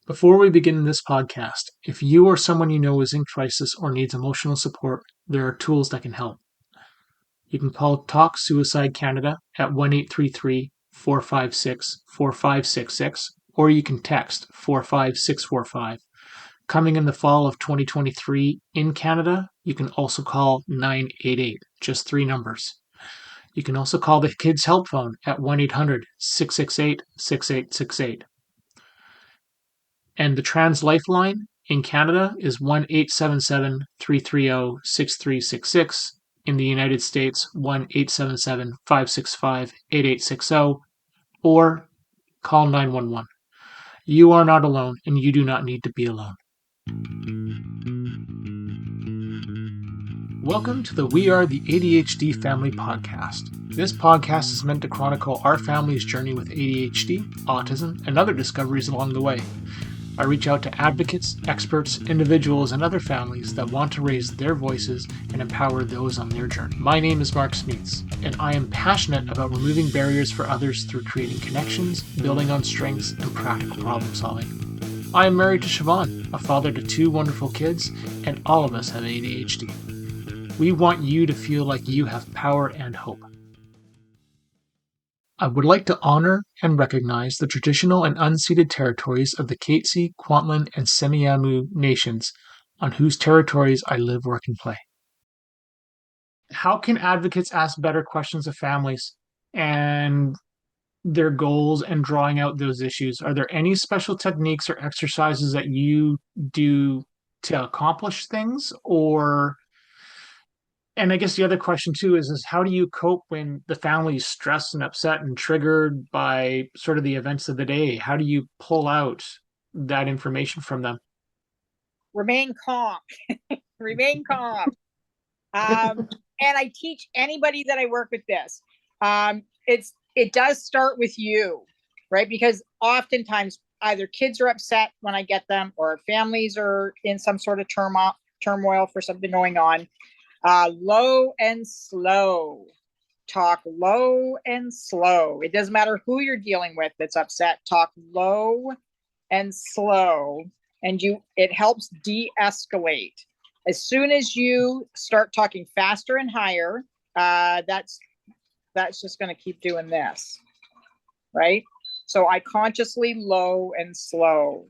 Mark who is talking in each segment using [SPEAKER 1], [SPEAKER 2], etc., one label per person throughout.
[SPEAKER 1] Before we begin this podcast, if you or someone you know is in crisis or needs emotional support, there are tools that can help. You can call Talk Suicide Canada at 1-833-456-4566, or you can text 45645. Coming in the fall of 2023 in Canada, you can also call 988, just three numbers. You can also call the Kids Help Phone at 1-800-668-6868. And the Trans Lifeline in Canada is 1-877-330-6366. In the United States, 1-877-565-8860, or call 911. You are not alone, and you do not need to be alone. Welcome to the We Are the ADHD Family podcast. This podcast is meant to chronicle our family's journey with ADHD, autism, and other discoveries along the way. I reach out to advocates, experts, individuals, and other families that want to raise their voices and empower those on their journey. My name is Mark Smeets, and I am passionate about removing barriers for others through creating connections, building on strengths, and practical problem solving. I am married to Siobhan, a father to two wonderful kids, and all of us have ADHD. We want you to feel like you have power and hope. I would like to honor and recognize the traditional and unceded territories of the Katzie, Kwantlen, and Semiahmoo nations, on whose territories I live, work, and play. How can advocates ask better questions of families and their goals and drawing out those issues? Are there any special techniques or exercises that you do to accomplish things, or and I guess the other question too is how do you cope when the family is stressed and upset and triggered by sort of the events of the day? How do you pull out that information from them?
[SPEAKER 2] Remain calm. Remain calm. And I teach anybody that I work with this. It does start with you, right? Because oftentimes either kids are upset when I get them, or families are in some sort of turmoil for something going on. Low and slow. Talk low and slow. It doesn't matter who you're dealing with that's upset. Talk low and slow, and it helps de-escalate. As soon as you start talking faster and higher, that's just going to keep doing this, right? So I consciously low and slow.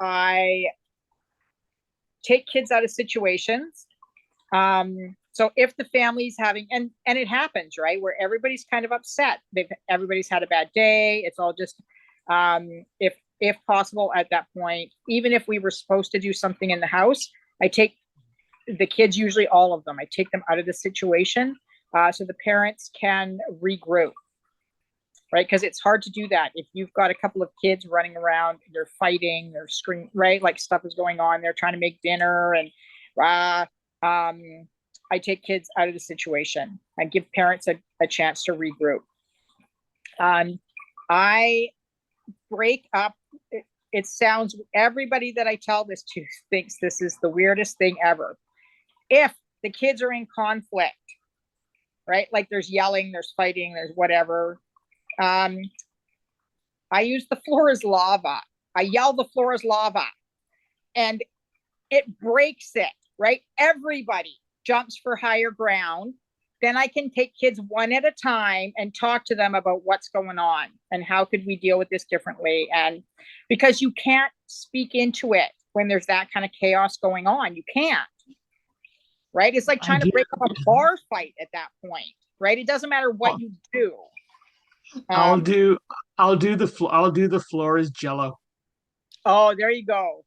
[SPEAKER 2] I take kids out of situations. So if the family's having, and it happens, right, where everybody's kind of upset, everybody's had a bad day. It's all just, if possible at that point, even if we were supposed to do something in the house, I take the kids, usually all of them, I take them out of the situation, so the parents can regroup, right? Because it's hard to do that if you've got a couple of kids running around, they're fighting, they're screaming, right? Like stuff is going on, they're trying to make dinner, and I take kids out of the situation. I give parents a chance to regroup. I break up. It sounds, everybody that I tell this to thinks this is the weirdest thing ever. If the kids are in conflict, right? Like there's yelling, there's fighting, there's whatever. I use the floor is lava. I yell the floor is lava, and it breaks it, right? Everybody jumps for higher ground. Then I can take kids one at a time and talk to them about what's going on and how could we deal with this differently. And because you can't speak into it when there's that kind of chaos going on, you can't, right? It's like trying to break up a bar fight at that point, right? It doesn't matter what you do.
[SPEAKER 1] I'll do the floor is Jello.
[SPEAKER 2] Oh, there you go.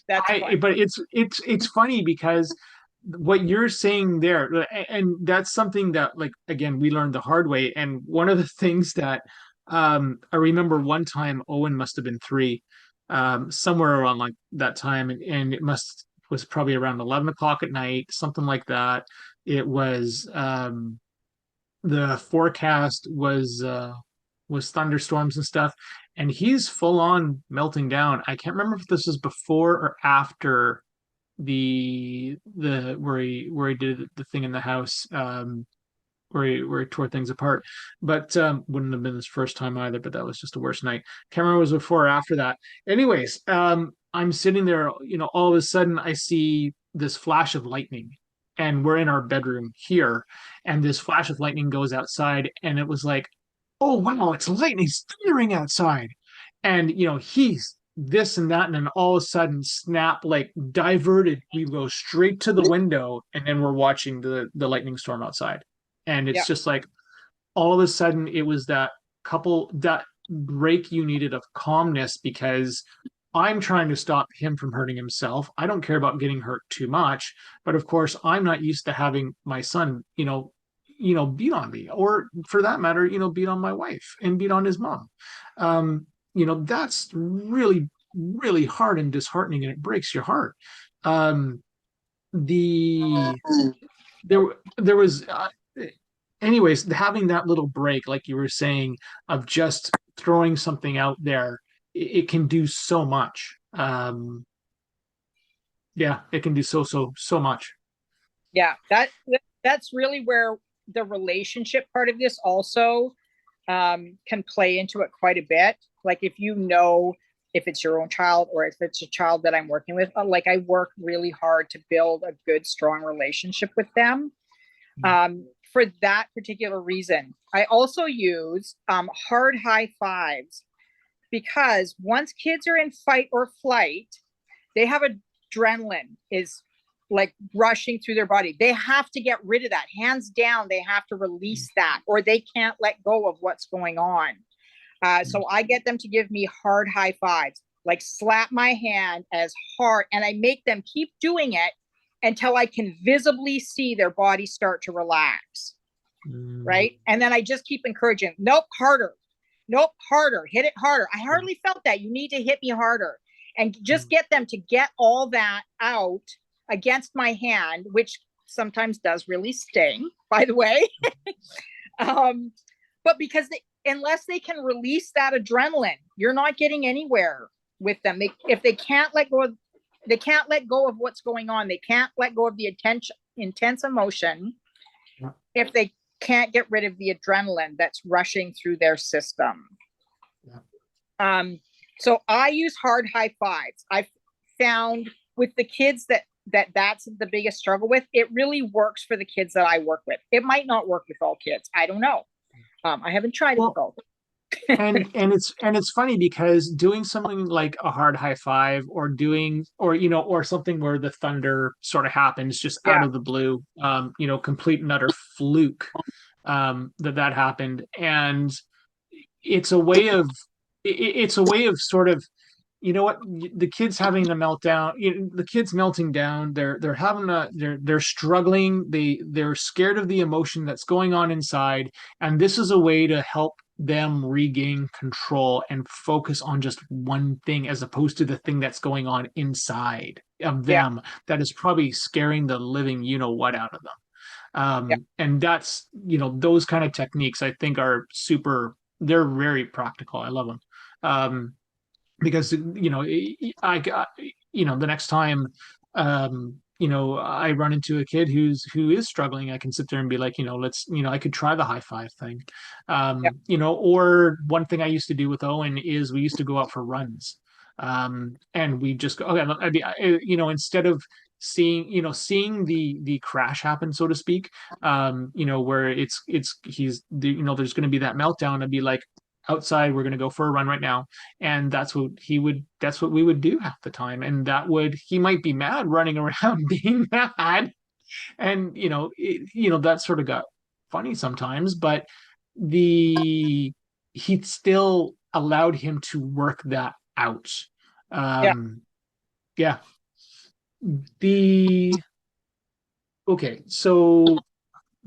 [SPEAKER 1] But it's funny because what you're saying there, and that's something that, like, again, we learned the hard way. And one of the things that I remember one time, Owen must have been 3, somewhere around like that time, and it was probably around 11 o'clock at night, something like that. It was the forecast was thunderstorms and stuff, and he's full on melting down. I can't remember if this was before or after the where he did the thing in the house, where he tore things apart. But wouldn't have been his first time either. But that was just a worse night. Can't remember what was before or after that. Anyways, I'm sitting there. All of a sudden I see this flash of lightning, and we're in our bedroom here, and this flash of lightning goes outside, and it was like, oh wow, it's lightning thundering outside, and he's this and that, and then all of a sudden, snap, like diverted. We go straight to the window, and then we're watching the lightning storm outside, and it's
[SPEAKER 2] Yeah.
[SPEAKER 1] just like all of a sudden, it was that break you needed of calmness because I'm trying to stop him from hurting himself. I don't care about getting hurt too much, but of course, I'm not used to having my son, beat on me, or for that matter, beat on my wife and beat on his mom. That's really, really hard and disheartening, and it breaks your heart. Um, the there was anyways, having that little break, like you were saying, of just throwing something out there, it can do so much. Yeah, it can do so much.
[SPEAKER 2] Yeah, that's really where the relationship part of this also can play into it quite a bit. Like if it's your own child or if it's a child that I'm working with, like I work really hard to build a good, strong relationship with them. For that particular reason, I also use hard high fives because once kids are in fight or flight, they have adrenaline is like rushing through their body. They have to get rid of that. Hands down, they have to release that or they can't let go of what's going on. So I get them to give me hard high fives, like slap my hand as hard, and I make them keep doing it until I can visibly see their body start to relax. Right. And then I just keep encouraging, nope, harder. Nope, harder. Hit it harder. I hardly felt that. You need to hit me harder. And just get them to get all that out against my hand, which sometimes does really sting, by the way. But because unless they can release that adrenaline, you're not getting anywhere with them. If they can't let go of what's going on. They can't let go of the intense emotion if they can't get rid of the adrenaline that's rushing through their system. So I use hard high fives. I've found with the kids that's the biggest struggle with. It really works for the kids that I work with. It might not work with all kids. I don't know. I haven't tried it with all.
[SPEAKER 1] and it's funny because doing something like a hard high five or something where the thunder sort of happens just out
[SPEAKER 2] Yeah.
[SPEAKER 1] of the blue, complete and utter fluke, that happened, and it's a way of sort of, the kids having a meltdown, the kids melting down, they're struggling, they're scared of the emotion that's going on inside, and this is a way to help them regain control and focus on just one thing as opposed to the thing that's going on inside of
[SPEAKER 2] Yeah.
[SPEAKER 1] them that is probably scaring the living what out of them.
[SPEAKER 2] Yeah.
[SPEAKER 1] And that's, those kind of techniques I think are they're very practical. I love them. Because I got, the next time I run into a kid who is struggling, I can sit there and be like, I could try the high five thing.
[SPEAKER 2] Yeah.
[SPEAKER 1] Or one thing I used to do with Owen is we used to go out for runs. And we just go, okay, instead of seeing the crash happen, so to speak, where there's going to be that meltdown, I'd be like, outside, we're going to go for a run right now. And that's what we would do half the time. And he might be mad running around being mad. And, that sort of got funny sometimes, but he still allowed him to work that out.
[SPEAKER 2] Yeah.
[SPEAKER 1] Yeah. Okay. So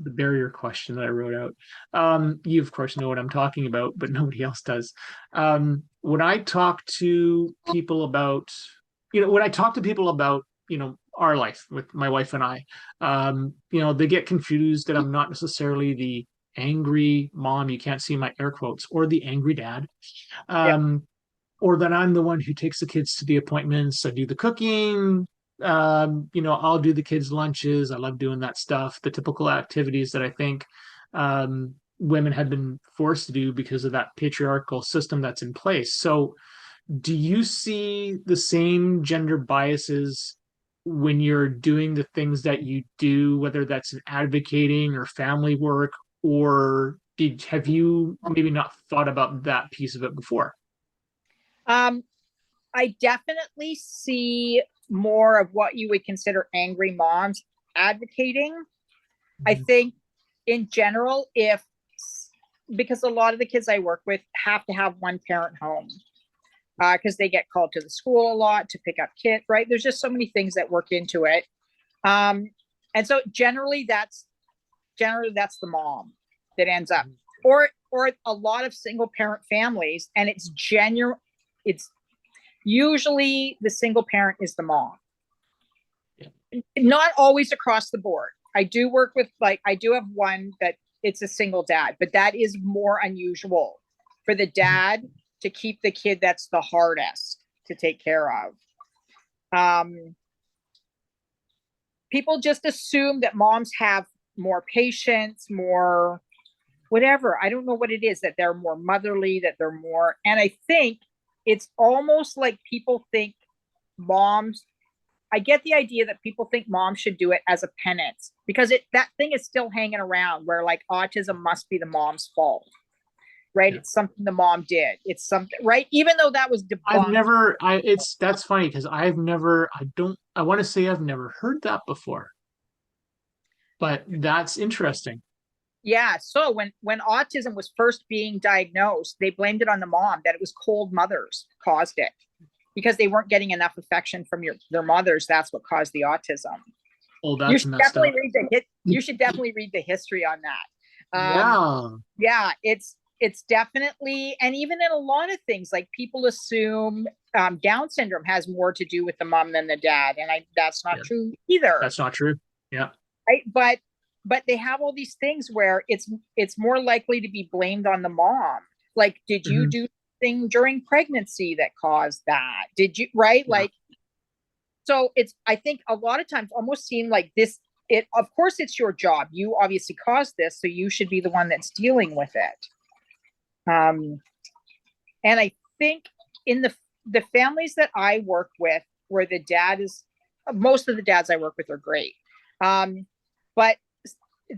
[SPEAKER 1] the barrier question that I wrote out. You of course know what I'm talking about, but nobody else does. When I talk to people about, our life with my wife and I, they get confused that I'm not necessarily the angry mom, you can't see my air quotes, or the angry dad,
[SPEAKER 2] Yeah.
[SPEAKER 1] or that I'm the one who takes the kids to the appointments. I do the cooking, I'll do the kids' lunches. I love doing that stuff, the typical activities that I think women had been forced to do because of that patriarchal system that's in place. So, do you see the same gender biases when you're doing the things that you do, whether that's in advocating or family work, or have you maybe not thought about that piece of it before?
[SPEAKER 2] Um, I definitely see more of what you would consider angry moms advocating. I
[SPEAKER 1] Mhm.
[SPEAKER 2] think in general, if because a lot of the kids I work with have to have one parent home because they get called to the school a lot to pick up kids, right? There's just so many things that work into it. Um, and so generally that's the mom that ends up, or a lot of single parent families, and it's usually the single parent is the mom.
[SPEAKER 1] Yeah.
[SPEAKER 2] Not always across the board. I do work with, like, I do have one that it's a single dad, but that is more unusual for the
[SPEAKER 1] Mhm.
[SPEAKER 2] dad to keep the kid that's the hardest to take care of. Um, People just assume that moms have more patience, more whatever. I don't know what it is, that they're more motherly, that they're more, and I think it's almost like people think moms, I get the idea that people think moms should do it as a penance because that thing is still hanging around where like autism must be the mom's fault, right?
[SPEAKER 1] Yeah.
[SPEAKER 2] It's something the mom did. It's something, right? Even though that was
[SPEAKER 1] I've
[SPEAKER 2] debunked.
[SPEAKER 1] never, that's funny because I want to say I've never heard that before, but that's interesting.
[SPEAKER 2] Yeah. So when autism was first being diagnosed, they blamed it on the mom, that it was cold mothers caused it because they weren't getting enough affection from their mothers. That's what caused the autism.
[SPEAKER 1] Oh,
[SPEAKER 2] You
[SPEAKER 1] that's
[SPEAKER 2] should
[SPEAKER 1] messed
[SPEAKER 2] definitely
[SPEAKER 1] up.
[SPEAKER 2] read the hit. You should definitely read the history on that.
[SPEAKER 1] Yeah.
[SPEAKER 2] Yeah, it's definitely, and even in a lot of things, like people assume Down syndrome has more to do with the mom than the dad, and that's not
[SPEAKER 1] Yeah.
[SPEAKER 2] true either,
[SPEAKER 1] That's not true. Yeah.
[SPEAKER 2] right? But they have all these things where it's more likely to be blamed on the mom. Like, did you
[SPEAKER 1] Mhm.
[SPEAKER 2] do something during pregnancy that caused that? Did you, right?
[SPEAKER 1] Yeah.
[SPEAKER 2] Like, so it's, I think a lot of times almost seem like this. It, of course, it's your job. You obviously caused this, so you should be the one that's dealing with it. Um, and I think in the families that I work with, where the dad is, most of the dads I work with are great, but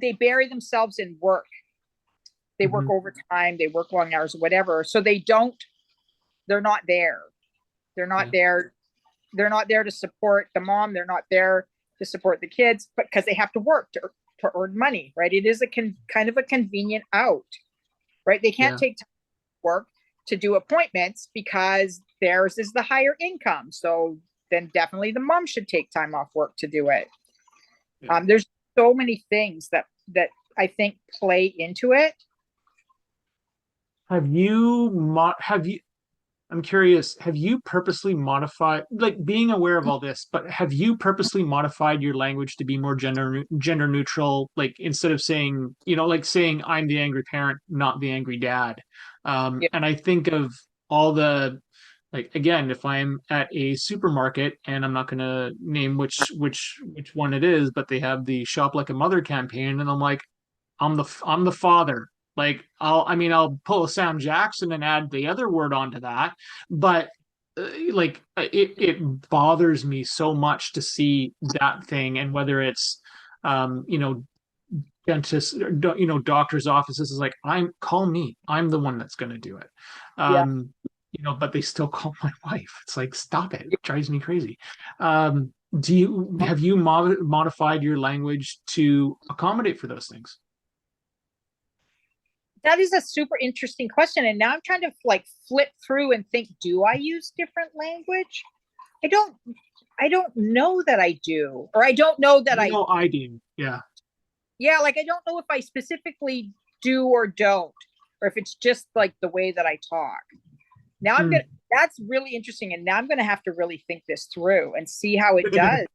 [SPEAKER 2] they bury themselves in work. They work
[SPEAKER 1] Mhm.
[SPEAKER 2] overtime, they work long hours, whatever. So they don't. They're not there. They're not
[SPEAKER 1] Yeah.
[SPEAKER 2] there. They're not there to support the mom. They're not there to support the kids, but because they have to work to earn money, right? It is a kind of a convenient out, right? They can't
[SPEAKER 1] Yeah.
[SPEAKER 2] take time to work to do appointments because theirs is the higher income. So then definitely the mom should take time off work to do it.
[SPEAKER 1] Yeah.
[SPEAKER 2] There's so many things that I think play into it.
[SPEAKER 1] Have you I'm curious, have you purposely modified, like being aware of all this, but have you purposely modified your language to be more gender neutral, like instead of saying, like saying I'm the angry parent, not the angry dad.
[SPEAKER 2] Yeah,
[SPEAKER 1] And I think of all the, like again, if I'm at a supermarket and I'm not going to name which one it is, but they have the Shop Like a Mother campaign, and I'm like, I'm the father. Like I'll pull a Sam Jackson and add the other word onto that, but it bothers me so much to see that thing, and whether it's um you know dentists, doctors' offices is like, call me, I'm the one that's going to do it.
[SPEAKER 2] yeah.
[SPEAKER 1] um but they still call my wife. It's like, stop it drives me crazy. Have you modified your language to accommodate for those things?
[SPEAKER 2] That is a super interesting question. And now I'm trying to like flip through and think, do I use different language? I don't I don't know that I do. Or I don't know that I,
[SPEAKER 1] I do. Yeah.
[SPEAKER 2] yeah, like I don't know if I specifically do or don't, or if it's just like the way that I talk. Now I'm gonna
[SPEAKER 1] Mm.
[SPEAKER 2] that's really interesting. And now I'm gonna have to really think this through and see how it does,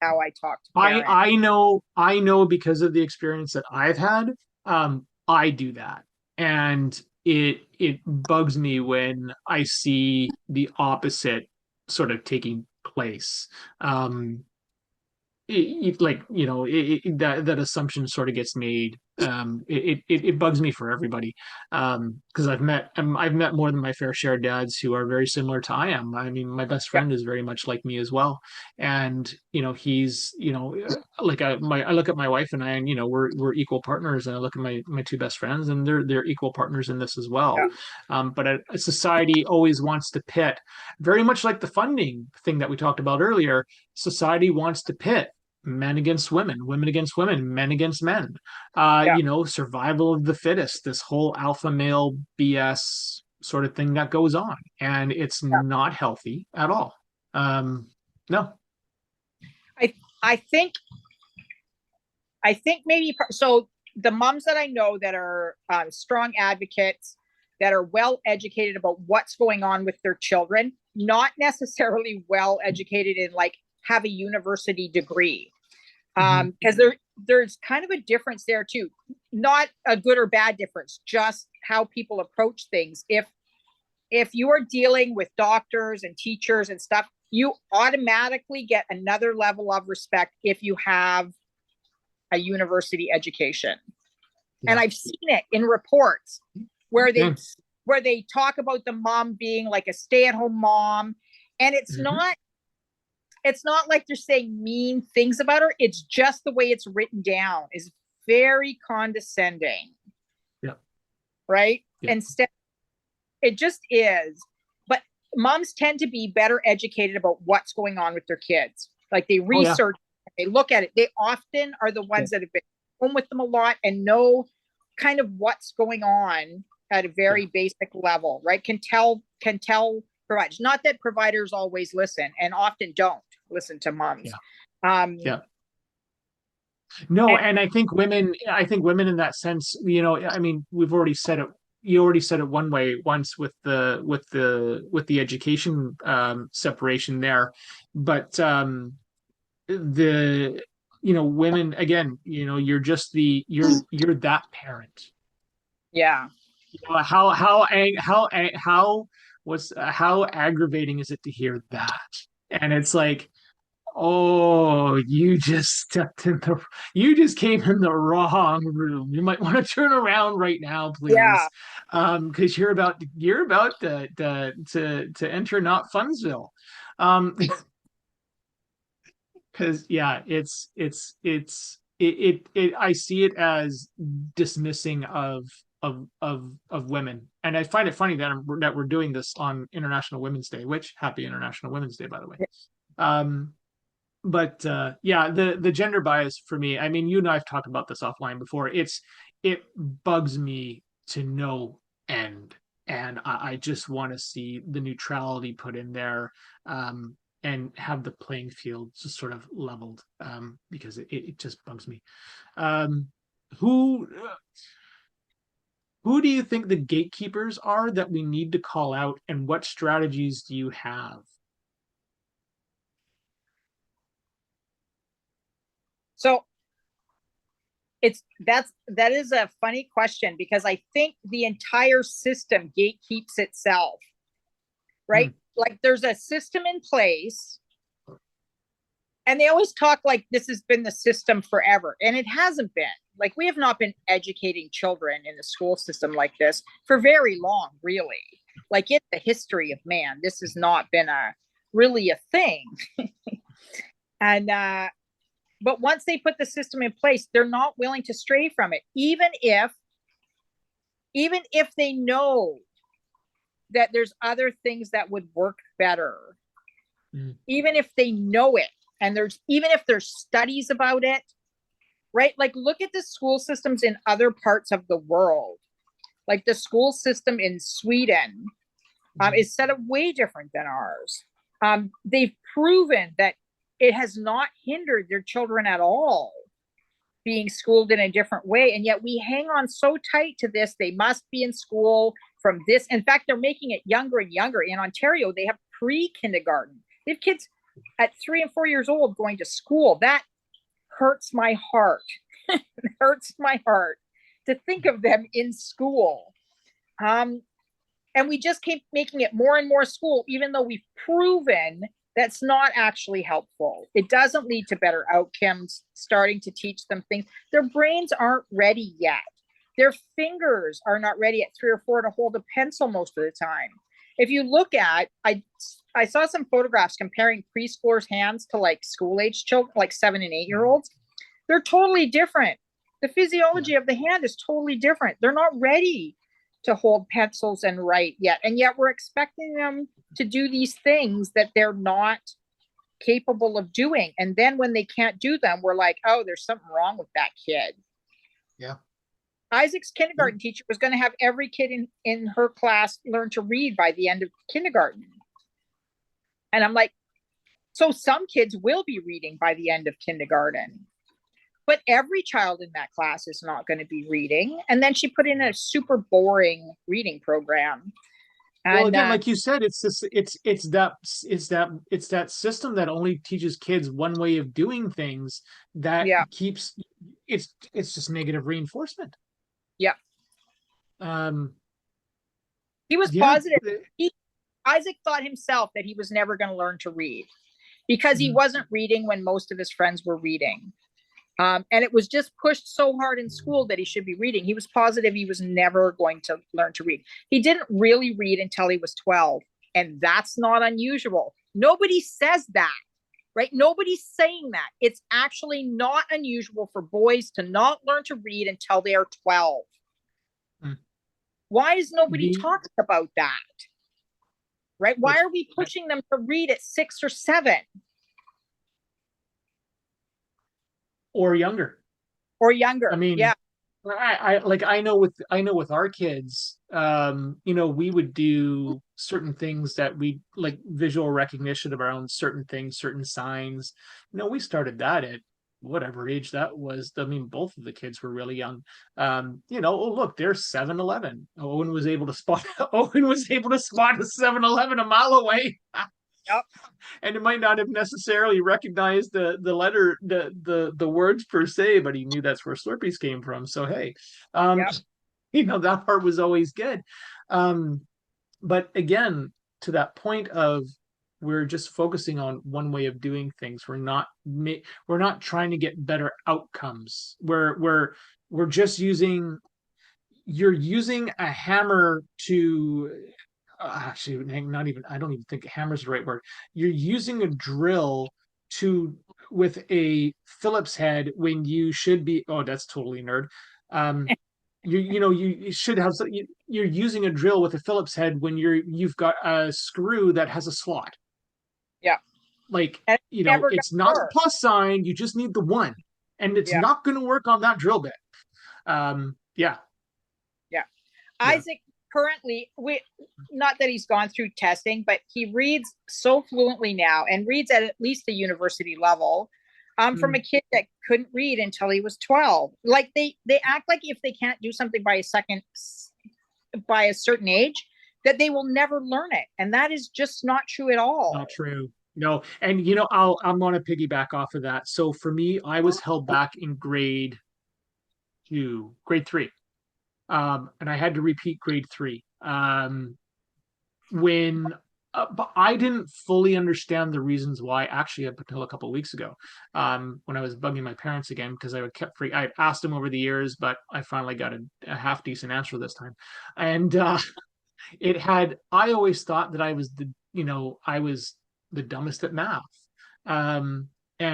[SPEAKER 2] how I talk to parents.
[SPEAKER 1] I know because of the experience that I've had. I do that, and it bugs me when I see the opposite sort of taking place. Um, like that assumption sort of gets made It bugs me for everybody, because I've met more than my fair share of dads who are very similar to I am. I mean, my best
[SPEAKER 2] Yeah,
[SPEAKER 1] friend is very much like me as well, and he's like I look at my wife and I, and we're equal partners, and I look at my two best friends, and they're equal partners in this as well.
[SPEAKER 2] yeah,
[SPEAKER 1] But a society always wants to pit, very much like the funding thing that we talked about earlier. Society wants to pit men against women, women against women, men against men.
[SPEAKER 2] yeah,
[SPEAKER 1] Survival of the fittest, this whole alpha male BS sort of thing that goes on. And it's
[SPEAKER 2] yeah.
[SPEAKER 1] not healthy at all. No.
[SPEAKER 2] I I think maybe so. The moms that I know that are strong advocates, that are well educated about what's going on with their children, not necessarily well educated in like have a university degree,
[SPEAKER 1] Mm-hmm.
[SPEAKER 2] because there's kind of a difference there too, not a good or bad difference, just how people approach things. If you are dealing with doctors and teachers and stuff, you automatically get another level of respect if you have a university education. And
[SPEAKER 1] Yeah.
[SPEAKER 2] I've seen it in reports where they
[SPEAKER 1] Okay.
[SPEAKER 2] talk about the mom being like a stay-at-home mom, and
[SPEAKER 1] Mm-hmm.
[SPEAKER 2] it's not like they're saying mean things about her. It's just the way it's written down is very condescending,
[SPEAKER 1] Yeah.
[SPEAKER 2] right?
[SPEAKER 1] Yeah.
[SPEAKER 2] Instead, it just is. But moms tend to be better educated about what's going on with their kids. Like they
[SPEAKER 1] Oh yeah.
[SPEAKER 2] research, they look at it. They often are the
[SPEAKER 1] Yeah.
[SPEAKER 2] ones that have been home with them a lot and know kind of what's going on at a
[SPEAKER 1] Yeah.
[SPEAKER 2] very basic level, right? Can tell providers. Not that providers always listen and often don't listen to moms.
[SPEAKER 1] Yeah.
[SPEAKER 2] Um,
[SPEAKER 1] Yeah. No,
[SPEAKER 2] and
[SPEAKER 1] and I think women in that sense, I mean, we've already said it. You already said it one way once with the education separation there, but the women again, you're just you're that parent.
[SPEAKER 2] yeah,
[SPEAKER 1] How how aggravating is it to hear that? And it's like, oh, you just came in the wrong room. You might want to turn around right now,
[SPEAKER 2] yeah.
[SPEAKER 1] please. Because you're about to enter not Funsville. Because yeah, I see it as dismissing of women, and I find it funny that we're doing this on International Women's Day, which happy International Women's Day, by the way. Um, but yeah, the gender bias for me, I mean, you and I've talked about this offline before. It bugs me to no end, and I just want to see the neutrality put in there, and have the playing field just sort of leveled, because it just bugs me. um, who who do you think the gatekeepers are that we need to call out, and what strategies do you have?
[SPEAKER 2] So that is a funny question because I think the entire system gatekeeps itself,
[SPEAKER 1] Hmm.
[SPEAKER 2] right? Like there's a system in place, and they always talk like this has been the system forever, and it hasn't been. Like we have not been educating children in the school system like this for very long, really. Like in the history of man, this has not been a really a thing. And but once they put the system in place, they're not willing to stray from it, even if they know that there's other things that would work better,
[SPEAKER 1] Hmm.
[SPEAKER 2] even if they know it, and even if there's studies about it, right? Like look at the school systems in other parts of the world. Like the school system in Sweden
[SPEAKER 1] Hmm.
[SPEAKER 2] is set up way different than ours. They've proven that it has not hindered their children at all being schooled in a different way. And yet we hang on so tight to this. They must be in school from this. In fact, they're making it younger and younger. In Ontario, they have pre-kindergarten. They have kids at 3 and 4 years old going to school. That hurts my heart. It hurts my heart to think of them in school. And we just keep making it more and more school, even though we've proven That's not actually helpful. It doesn't lead to better outcomes, starting to teach them things. Their brains aren't ready yet. Their fingers are not ready at 3 or 4 to hold a pencil most of the time. If you look at, I saw some photographs comparing preschoolers' hands to like school age children, like 7 and 8 year olds. They're totally different. The physiology of the hand is totally different. They're not ready to hold pencils and write yet. And yet we're expecting them to do these things that they're not capable of doing. And then when they can't do them, we're like, oh, there's something wrong with that kid.
[SPEAKER 1] Yeah.
[SPEAKER 2] Isaac's kindergarten teacher was going to have every kid in her class learn to read by the end of kindergarten. And I'm like, so some kids will be reading by the end of kindergarten, but every child in that class is not going to be reading. And then she put in a super boring reading program. And,
[SPEAKER 1] well, again, like you said, it's that system that only teaches kids one way of doing things that keeps it's just negative reinforcement.
[SPEAKER 2] Yeah. He was positive. Isaac thought himself that he was never going to learn to read because he wasn't reading when most of his friends were reading. And it was just pushed so hard in school that he should be reading. He was positive he was never going to learn to read. He didn't really read until he was 12. And that's not unusual. Nobody says that, right? Nobody's saying that. It's actually not unusual for boys to not learn to read until they are 12. Why is nobody talking about that? Right? Why are we pushing them to read at 6 or 7?
[SPEAKER 1] Or younger.
[SPEAKER 2] I mean, yeah.
[SPEAKER 1] I know with our kids, we would do certain things that we like visual recognition of our own certain things, certain signs. We started that at whatever age that was. I mean, both of the kids were really young. Oh look, there's 7-Eleven. Owen was able to spot a 7-Eleven a mile away.
[SPEAKER 2] Yep.
[SPEAKER 1] And it might not have necessarily recognized the letter, the words per se, but he knew that's where Slurpees came from. So hey, that part was always good. But again, to that point of we're just focusing on one way of doing things. We're not trying to get better outcomes. We're just using. You're using a hammer to. Actually, not even. I don't even think hammer's the right word. You're using a drill with a Phillips head when you should be. Oh, that's totally nerd. You should have. You're using a drill with a Phillips head when you've got a screw that has a slot.
[SPEAKER 2] Yeah.
[SPEAKER 1] Like, it's not the plus sign. You just need the one, and it's not going to work on that drill bit. Yeah.
[SPEAKER 2] Isaac currently, not that he's gone through testing, but he reads so fluently now and reads at least the university level. From a kid that couldn't read until he was 12. Like they act like if they can't do something by a certain age, that they will never learn it. And that is just not true at all.
[SPEAKER 1] Not true. No. And I'm going to piggyback off of that. So for me, I was held back in grade 3. And I had to repeat grade 3. But I didn't fully understand the reasons why, actually, up until a couple of weeks ago, when I was bugging my parents again, because I asked them over the years, but I finally got a half decent answer this time. And I always thought that I was the dumbest at math. And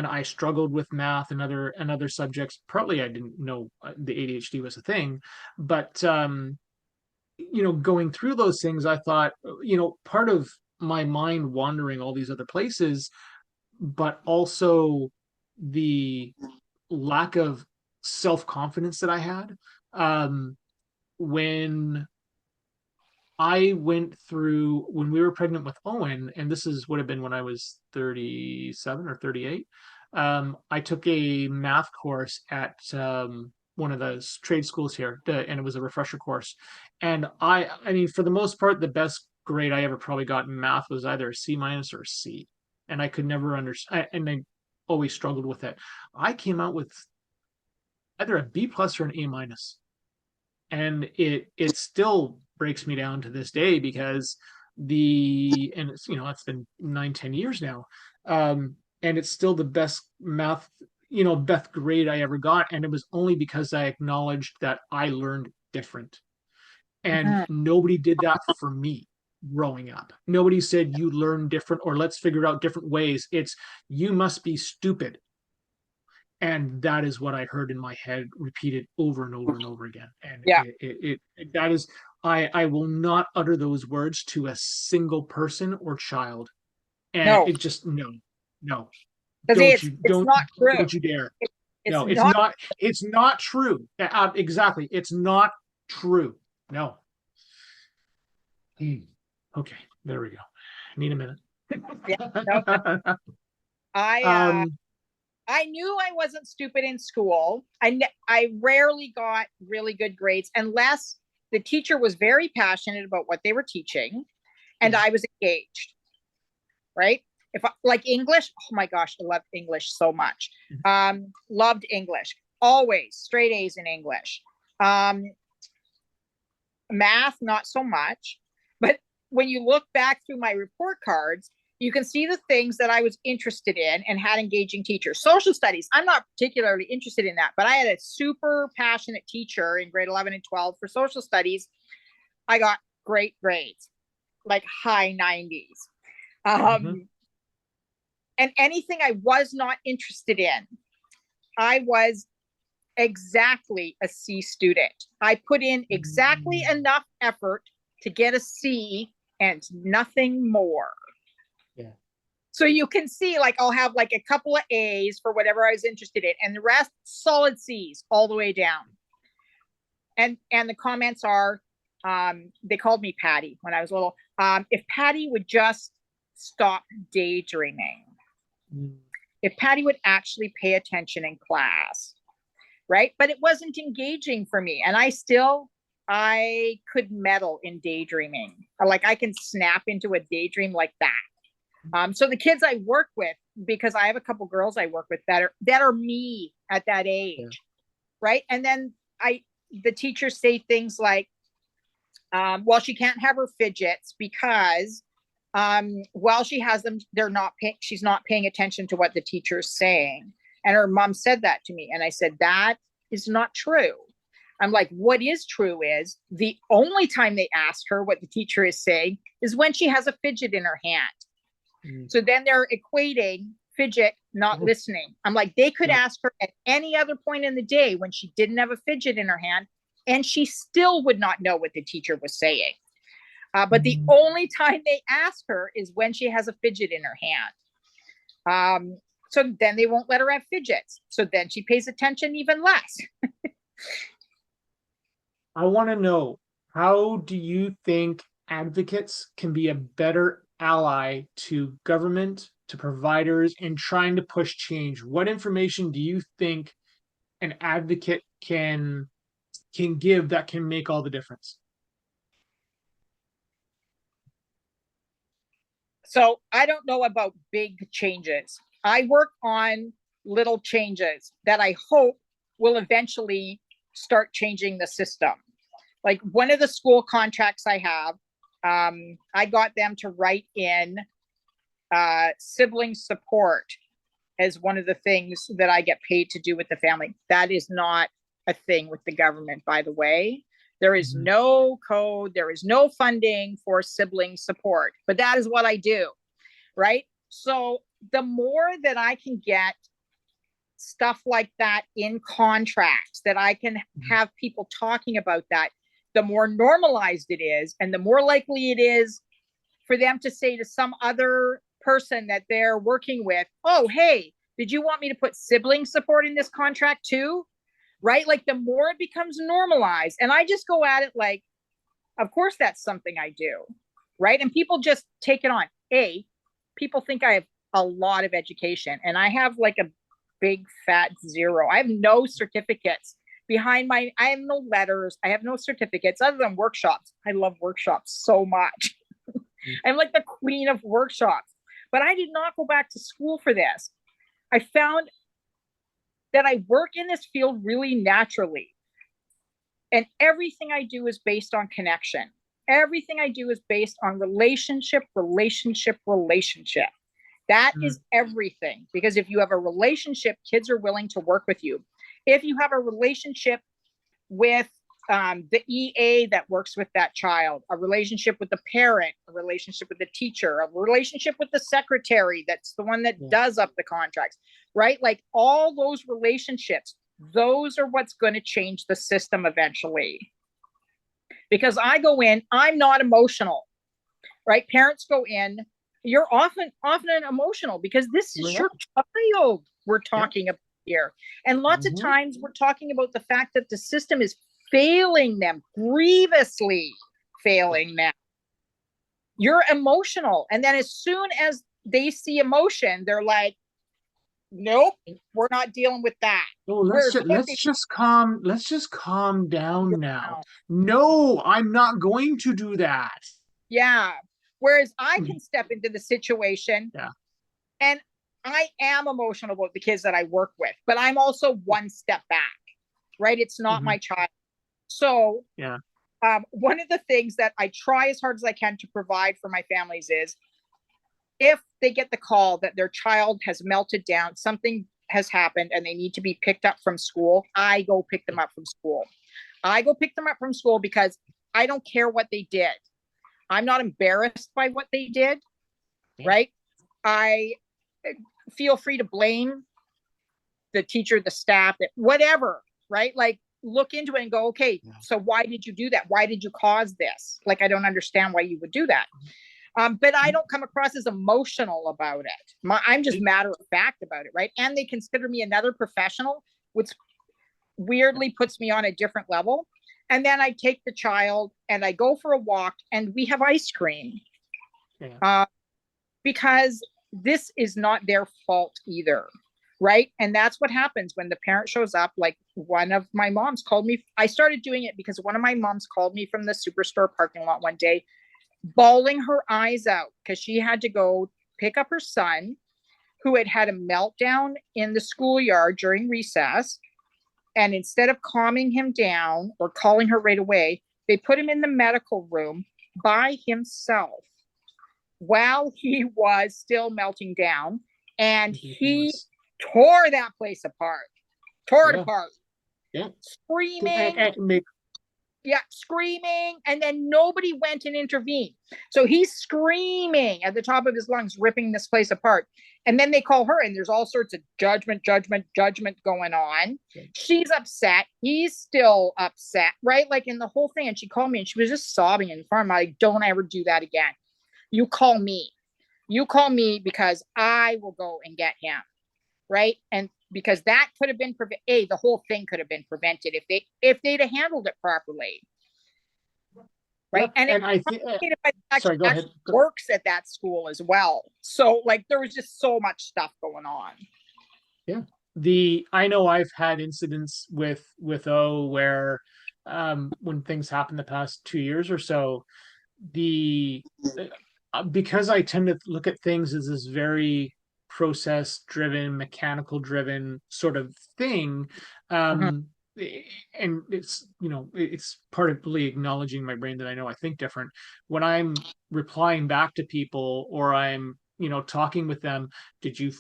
[SPEAKER 1] I struggled with math and other subjects. Partly I didn't know the ADHD was a thing, but going through those things, I thought, part of my mind wandering all these other places, but also the lack of self-confidence that I had when I went through when we were pregnant with Owen, and this would have been when I was 37 or 38. I took a math course at one of the trade schools here, and it was a refresher course. And I mean, for the most part, the best grade I ever probably got in math was either a C- or a C, and I could never understand, and I always struggled with it. I came out with either a B+ or an A-, and it still breaks me down to this day because and it's, it's been 9, 10 years now. And it's still the best math, best grade I ever got. And it was only because I acknowledged that I learned different. And
[SPEAKER 2] Mhm.
[SPEAKER 1] nobody did that for me growing up. Nobody said you learn different or let's figure out different ways. It's you must be stupid. And that is what I heard in my head repeated over and over and over again. And
[SPEAKER 2] Yeah.
[SPEAKER 1] that is, I will not utter those words to a single person or child. And
[SPEAKER 2] No.
[SPEAKER 1] it just, no, no,
[SPEAKER 2] Because
[SPEAKER 1] don't
[SPEAKER 2] it's
[SPEAKER 1] you,
[SPEAKER 2] it's
[SPEAKER 1] don't,
[SPEAKER 2] not true.
[SPEAKER 1] don't you dare.
[SPEAKER 2] It, it's
[SPEAKER 1] No,
[SPEAKER 2] not.
[SPEAKER 1] it's not true. Exactly. It's not true. No. Okay, there we go. Need a minute.
[SPEAKER 2] Yeah. No. I
[SPEAKER 1] um,
[SPEAKER 2] I knew I wasn't stupid in school. I rarely got really good grades unless the teacher was very passionate about what they were teaching, and
[SPEAKER 1] yeah.
[SPEAKER 2] I was engaged. Right? If I, like English, oh my gosh, I loved English so much. Loved English. Always straight A's in English. Um, Math, not so much. But when you look back through my report cards, you can see the things that I was interested in and had engaging teachers. Social studies, I'm not particularly interested in that, but I had a super passionate teacher in grade 11 and 12 for social studies. I got great grades, like high 90s.
[SPEAKER 1] Mm-hmm.
[SPEAKER 2] And anything I was not interested in, I was exactly a C student. I put in exactly enough effort to get a C and nothing more.
[SPEAKER 1] Yeah.
[SPEAKER 2] So you can see, like, I'll have like a couple of A's for whatever I was interested in, and the rest solid C's all the way down. And the comments are, they called me Patty when I was little. If Patty would just stop daydreaming, if Patty would actually pay attention in class, right? But it wasn't engaging for me. And I could meddle in daydreaming. Like I can snap into a daydream like that. So the kids I work with, because I have a couple girls I work with that are me at that age, yeah. Right? And then the teachers say things like, well, she can't have her fidgets because while she has them, she's not paying attention to what the teacher is saying. And her mom said that to me. And I said, that is not true. I'm like, what is true is the only time they ask her what the teacher is saying is when she has a fidget in her hand. So then they're equating fidget, not listening. I'm like, they could ask her at any other point in the day when she didn't have a fidget in her hand, and she still would not know what the teacher was saying. But the only time they ask her is when she has a fidget in her hand. So then they won't let her have fidgets. So then she pays attention even less.
[SPEAKER 1] I want to know, how do you think advocates can be a better ally to government, to providers in trying to push change? What information do you think an advocate can give that can make all the difference?
[SPEAKER 2] So I don't know about big changes. I work on little changes that I hope will eventually start changing the system. Like one of the school contracts I have, I got them to write in sibling support as one of the things that I get paid to do with the family. That is not a thing with the government, by the way. There is no code, there is no funding for sibling support, but that is what I do, right? So the more that I can get stuff like that in contracts, that I can have people talking about that, the more normalized it is, and the more likely it is for them to say to some other person that they're working with, oh, hey, did you want me to put sibling support in this contract too? Right? Like the more it becomes normalized, and I just go at it like, of course that's something I do, right? And people just take it on. People think I have a lot of education, and I have like a big fat zero. I have no certificates behind I have no letters, I have no certificates other than workshops. I love workshops so much. I'm like the queen of workshops, but I did not go back to school for this. I found that I work in this field really naturally. And everything I do is based on connection. Everything I do is based on relationship, relationship, relationship. That is everything. Because if you have a relationship, kids are willing to work with you. If you have a relationship with the EA that works with that child, a relationship with the parent, a relationship with the teacher, a relationship with the secretary that's the one that does up the contracts, right? Like all those relationships, those are what's going to change the system eventually. Because I go in, I'm not emotional, right? Parents go in, you're often emotional because this is your child we're talking about here. And lots of times we're talking about the fact that the system is failing them, grievously failing them. You're emotional. And then as soon as they see emotion, they're like, nope, we're not dealing with that.
[SPEAKER 1] Oh, let's just calm down now. No, I'm not going to do that.
[SPEAKER 2] Yeah. Whereas I can step into the situation and I am emotional about the kids that I work with, but I'm also one step back, right? It's not my child. So one of the things that I try as hard as I can to provide for my families is if they get the call that their child has melted down, something has happened and they need to be picked up from school, I go pick them up from school. I go pick them up from school because I don't care what they did. I'm not embarrassed by what they did, right? I feel free to blame the teacher, the staff, whatever, right? Like look into it and go, okay, so why did you do that? Why did you cause this? Like, I don't understand why you would do that. But I don't come across as emotional about it. I'm just matter of fact about it, right? And they consider me another professional, which weirdly puts me on a different level. And then I take the child and I go for a walk and we have ice cream. Because this is not their fault either, right? And that's what happens when the parent shows up. Like one of my moms called me. I started doing it because one of my moms called me from the Superstore parking lot one day, bawling her eyes out because she had to go pick up her son who had had a meltdown in the schoolyard during recess. And instead of calming him down or calling her right away, they put him in the medical room by himself while he was still melting down. And he tore that place apart, tore it apart, screaming. Screaming, and then nobody went and intervened. So he's screaming at the top of his lungs, ripping this place apart. And then they call her, and there's all sorts of judgment going on. She's upset. He's still upset, right? Like in the whole thing. And she called me, and she was just sobbing in front of me. Like, don't ever do that again. You call me. You call me because I will go and get him, right? And because that could have been the whole thing could have been prevented if they'd have handled it properly, right? And I think sorry, go ahead. Works at that school as well, so like there was just so much stuff going on.
[SPEAKER 1] I know I've had incidents with O where when things happen the past 2 years or so, because I tend to look at things as this very process driven, mechanical driven sort of thing. And it's, it's partly acknowledging my brain that I know I think different. When I'm replying back to people or I'm, talking with them, did you,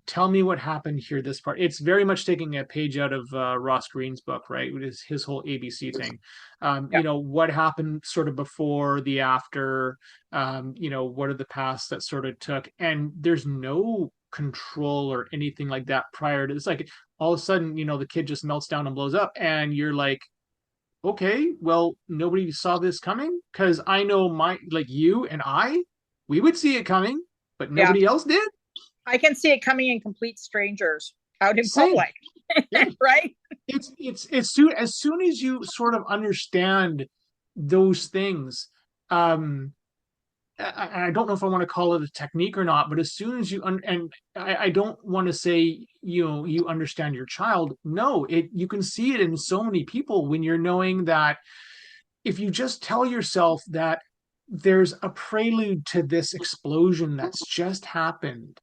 [SPEAKER 1] tell me what happened here, this part. It's very much taking a page out of Ross Greene's book, right? It is his whole ABC thing. What happened sort of before, the after, what are the paths that sort of took, and there's no control or anything like that prior to. It's like all of a sudden, the kid just melts down and blows up, and you're like, okay, well, nobody saw this coming, because I know like you and we would see it coming, but nobody else did.
[SPEAKER 2] I can see it coming in complete strangers out in public. Right?
[SPEAKER 1] It's as soon as you sort of understand those things, I don't know if I want to call it a technique or not, but as soon as and I don't want to say, you understand your child. No, you can see it in so many people when you're knowing that if you just tell yourself that there's a prelude to this explosion that's just happened,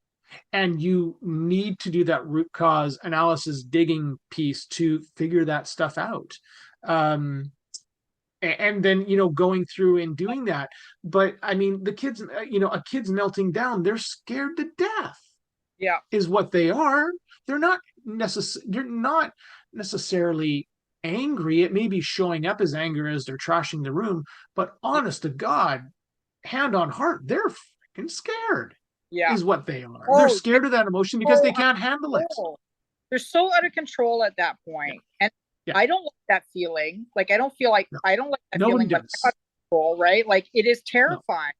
[SPEAKER 1] and you need to do that root cause analysis digging piece to figure that stuff out. and then going through and doing that. But I mean, the kids, a kid's melting down, they're scared to death,
[SPEAKER 2] Yeah.
[SPEAKER 1] is what they are. They're not necessarily angry. It may be showing up as anger as they're trashing the room, but honest to God, hand on heart, they're freaking scared,
[SPEAKER 2] Yeah.
[SPEAKER 1] is what they are. They're
[SPEAKER 2] Oh,
[SPEAKER 1] scared of that emotion because they can't handle it.
[SPEAKER 2] they're so out of control at that point. And
[SPEAKER 1] Yeah.
[SPEAKER 2] I don't like that feeling. Like, I don't like that
[SPEAKER 1] No one
[SPEAKER 2] feeling, but
[SPEAKER 1] does.
[SPEAKER 2] control, right? Like, it is terrifying.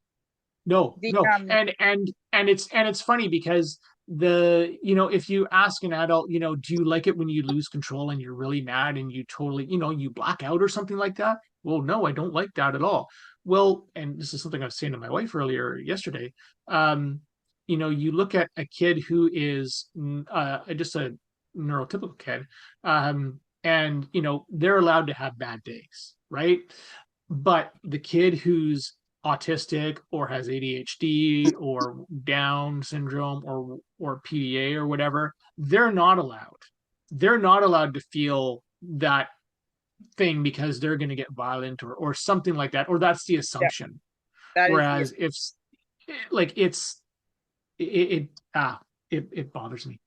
[SPEAKER 1] No.
[SPEAKER 2] The
[SPEAKER 1] And it's funny because if you ask an adult, do you like it when you lose control and you're really mad and you totally, you black out or something like that? Well, no, I don't like that at all. Well, and this is something I was saying to my wife earlier yesterday. You look at a kid who is just a neurotypical kid, and they're allowed to have bad days, right? But the kid who's autistic or has ADHD or Down syndrome or PDA or whatever, they're not allowed. They're not allowed to feel that thing because they're going to get violent or something like that, or that's the assumption.
[SPEAKER 2] that is
[SPEAKER 1] Whereas if like it bothers me.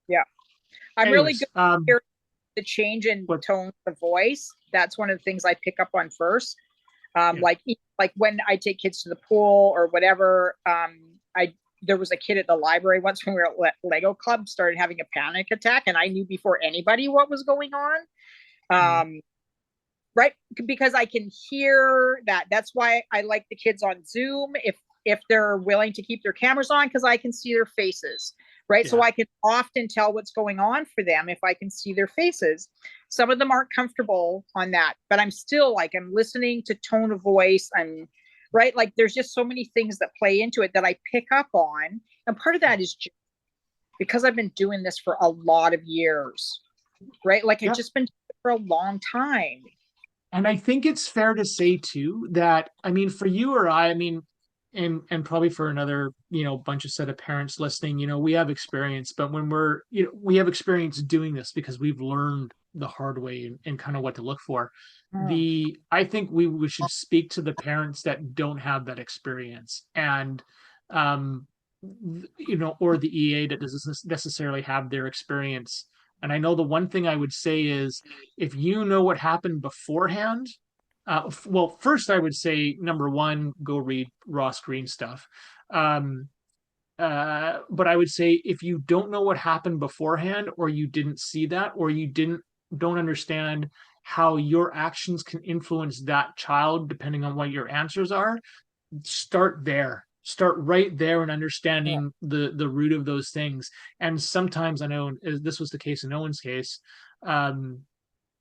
[SPEAKER 2] Yeah. I'm really
[SPEAKER 1] Anyways,
[SPEAKER 2] good at hearing the change in tone of voice. That's one of the things I pick up on first. Like when I take kids to the pool or whatever, there was a kid at the library once when we were at Lego Club started having a panic attack, and I knew before anybody what was going on. Right, because I can hear that. That's why I like the kids on Zoom if they're willing to keep their cameras on, because I can see their faces, right? Yeah. So I can often tell what's going on for them if I can see their faces. Some of them aren't comfortable on that, but I'm still I'm listening to tone of voice. I'm right. Like, there's just so many things that play into it that I pick up on. And part of that is just because I've been doing this for a lot of years, right? Like, I've just been doing it for a long time.
[SPEAKER 1] And I think it's fair to say too that, I mean, for you or I mean, and probably for another, bunch of set of parents listening, we have experience, but when we have experience doing this because we've learned the hard way and kind of what to look for. I think we should speak to the parents that don't have that experience, and or the EA that doesn't necessarily have their experience. And I know the one thing I would say is, if you know what happened beforehand, well, first I would say, number one, go read Ross Green stuff. But I would say, if you don't know what happened beforehand, or you didn't see that, or you don't understand how your actions can influence that child depending on what your answers are, start there. Start right there in understanding the root of those things. And sometimes, I know this was the case in Owen's case, something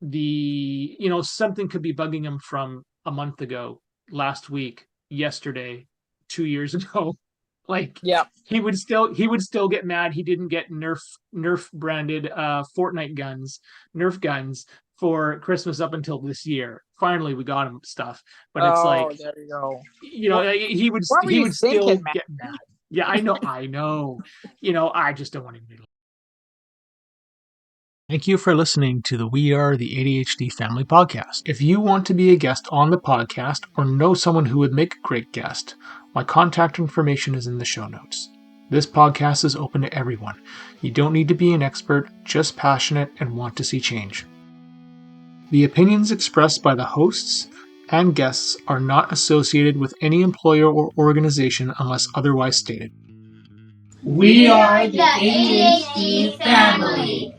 [SPEAKER 1] could be bugging him from a month ago, last week, yesterday, 2 years ago. He would still get mad he didn't get Nerf branded Fortnite guns, Nerf guns, for Christmas up until this year. Finally, we got him stuff, but it's
[SPEAKER 2] there you go.
[SPEAKER 1] He would still get mad. Yeah, I know. I just don't want him to. Thank you for listening to the We Are the ADHD Family podcast. If you want to be a guest on the podcast or know someone who would make a great guest, my contact information is in the show notes. This podcast is open to everyone. You don't need to be an expert, just passionate and want to see change. The opinions expressed by the hosts and guests are not associated with any employer or organization unless otherwise stated.
[SPEAKER 3] We are the ADHD family.